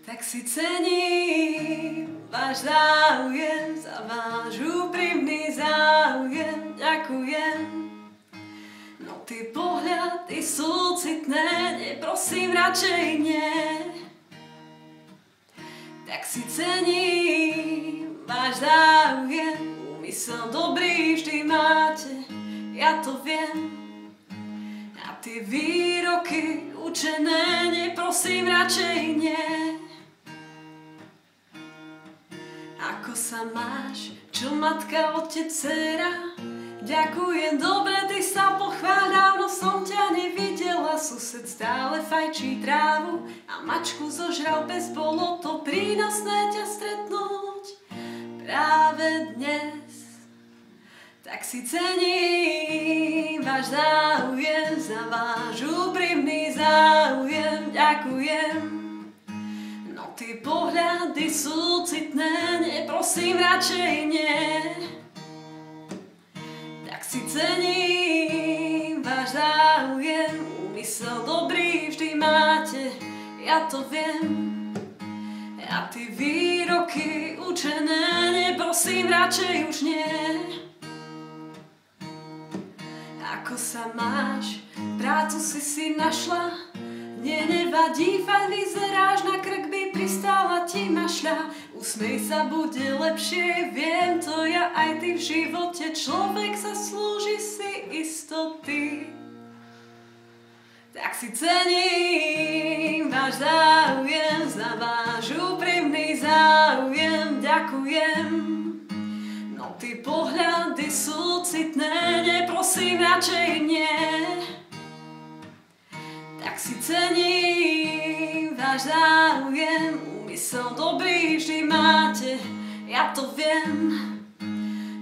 Tak si cením váš záujem, za váš úprimný záujem ďakujem. No tie pohľady sú citné, neprosím radšej nie. Tak si cením váš záujem, úmysel dobrý vždy máte, ja to viem. A tie výroky učené, neprosím radšej nie. Ako sa máš, čo matka, otec, dcera? Ďakujem, dobre, ty sa pochvál, dávno som ťa nevidela. Sused stále fajčí trávu a mačku zožral, bez bolo to prínosné ťa stretnúť práve dnes. Tak si cením váš záujem, za váš úprimný záujem ďakujem. No tie pohľady sú citné, neprosím radšej nie. Tak si cením váš záujem, úmysel dobrý vždy máte, ja to viem. A tie výroky učené, neprosím radšej už nie. Ako sa máš, prácu si našla? Nevadí, fajn vyzeráš, na krk by pristála ti mašľa. Usmej sa, bude lepšie, viem to ja aj ty v živote. Človek sa slúži si istoty. Tak si cením váš záujem, za váš úprimný záujem ďakujem. No tie pohľady sú citné, neprosím radšej nie. Tak si cením váš záujem, úmysel dobrý vždy máte, ja to viem.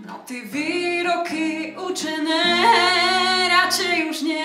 No tie výroky učené, radšej už nie.